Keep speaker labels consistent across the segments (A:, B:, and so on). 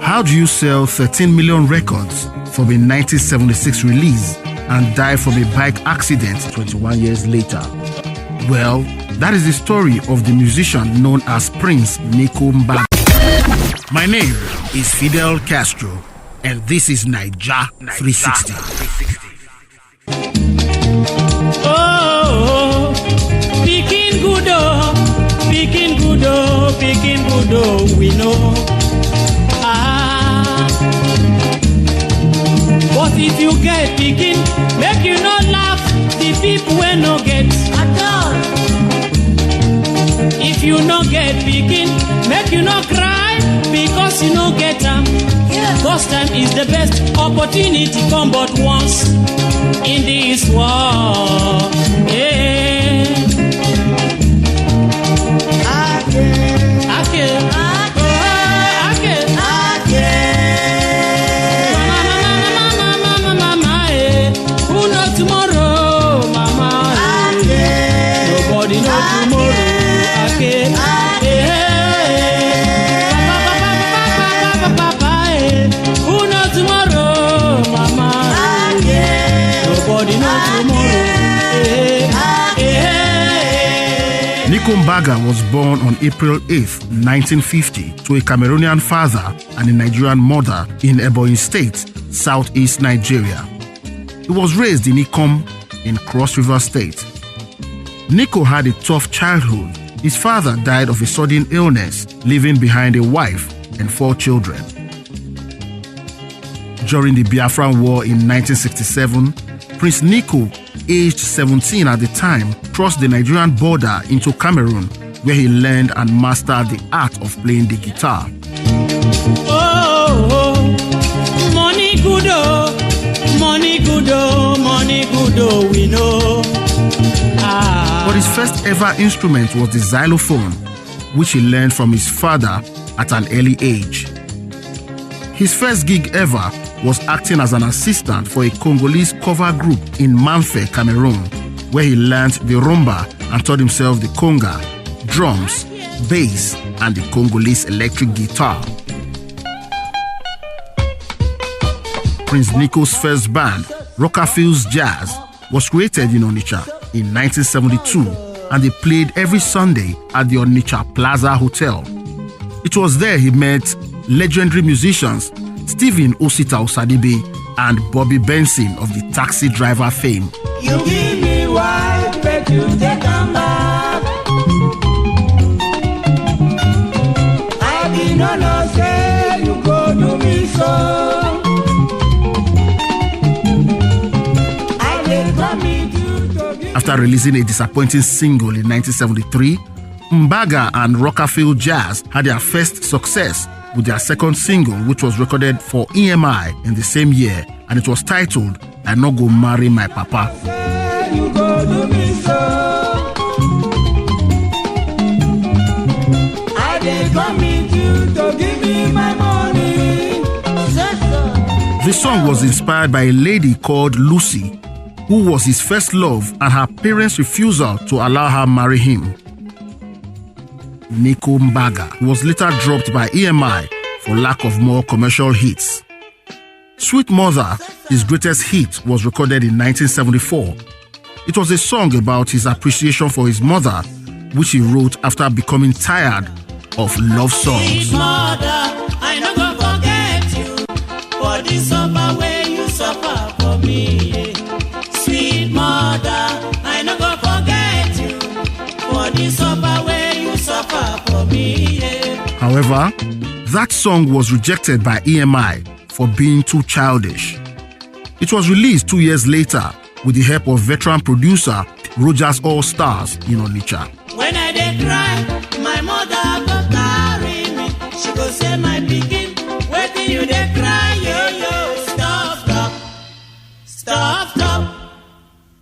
A: How do you sell 13 million records from a 1976 release and die from a bike accident 21 years later? Well, that is the story of the musician known as Prince Nico Mbarga. My name is Fidel Castro, and this is Naija 360.
B: Oh, picking good, picking good, picking good, we know. But if you get picking, make you not laugh the people when no get at all. If you no get picking, make you not cry because you no get them. First time is the best opportunity come but once in this world. Yeah.
A: Nico Mbarga was born on April 8, 1950, to a Cameroonian father and a Nigerian mother in Ebonyi State, southeast Nigeria. He was raised in Ikom in Cross River State. Nico had a tough childhood. His father died of a sudden illness, leaving behind a wife and 4 children. During the Biafran War in 1967, Prince Nico, aged 17 at the time, crossed the Nigerian border into Cameroon, where he learned and mastered the art of playing the guitar.
B: Money good, money good, money good, we know.
A: But his first ever instrument was the xylophone, which he learned from his father at an early age. His first gig ever was acting as an assistant for a Congolese cover group in Manfé, Cameroon, where he learned the rumba and taught himself the conga, drums, bass, and the Congolese electric guitar. Prince Nico's first band, Rockafield's Jazz, was created in Onitsha in 1972, and they played every Sunday at the Onitsha Plaza Hotel. It was there he met legendary musicians Stephen Osita Osadibe and Bobby Benson of the Taxi Driver fame.
C: You give me wife, but you take them back. I did not know say you go do me so. I will commit you to give.
A: After releasing a disappointing single in 1973, Mbarga and Rockafield Jazz had their first success with their second single, which was recorded for EMI in the same year, and it was titled I No Go Marry My Papa.
C: You go do me so. I dey commit you to give me my money.
A: The song was inspired by a lady called Lucy, who was his first love, and her parents' refusal to allow her marry him. Nico Mbarga was later dropped by EMI for lack of more commercial hits. Sweet Mother, his greatest hit, was recorded in 1974. It was a song about his appreciation for his mother, which he wrote after becoming tired of love songs.
B: Sweet mother, I no go forget you for the suffer way you suffer for me. Sweet mother, I no go forget you for the suffer way you suffer for me.
A: However, that song was rejected by EMI for being too childish. It was released 2 years later with the help of veteran producer Rogers All Stars in Onitsha.
B: When I dey cry, my mother go carry me. She go say, my pikin, wetin you dey cry, yo yo. Stop, stop, stop, stop,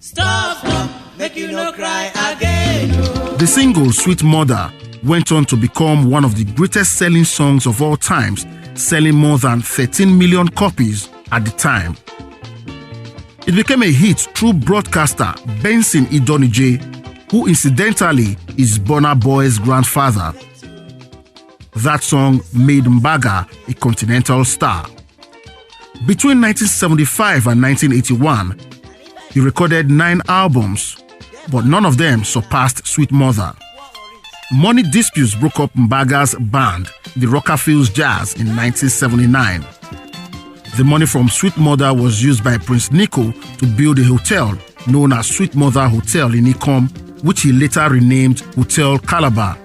B: stop, stop. Make you no cry again. Oh.
A: The single Sweet Mother went on to become one of the greatest selling songs of all times, selling more than 13 million copies at the time. It became a hit through broadcaster Benson Idonije, who incidentally is Burna Boy's grandfather. That song made Mbarga a continental star. Between 1975 and 1981, he recorded 9 albums, but none of them surpassed Sweet Mother. Money disputes broke up Mbarga's band, the Rockafields Jazz, in 1979. The money from Sweet Mother was used by Prince Nico to build a hotel known as Sweet Mother Hotel in Ikom, which he later renamed Hotel Calabar,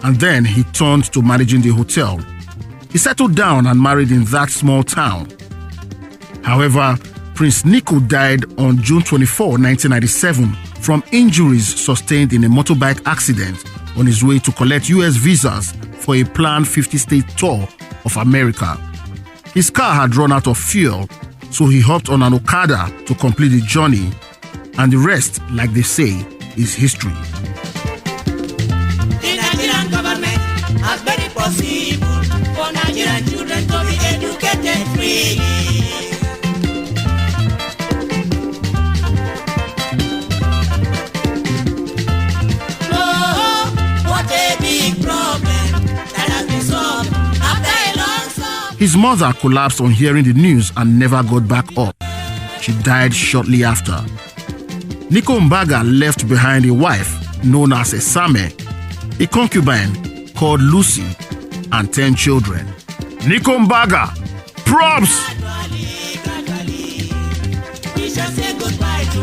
A: and then he turned to managing the hotel. He settled down and married in that small town. However, Prince Nico died on June 24, 1997 from injuries sustained in a motorbike accident on his way to collect US visas for a planned 50-state tour of America. His car had run out of fuel, so he hopped on an Okada to complete the journey, and the rest, like they say, is history.
B: The Nigerian government has made it possible for Nigerian children to be educated free. Oh, what a big problem that has been solved after a long summer.
A: His mother collapsed on hearing the news and never got back up. She died shortly after. Nico Mbarga left behind a wife known as a Same, a concubine called Lucy, and 10 children. Nico Mbarga, props!
B: Gradually, we shall say goodbye to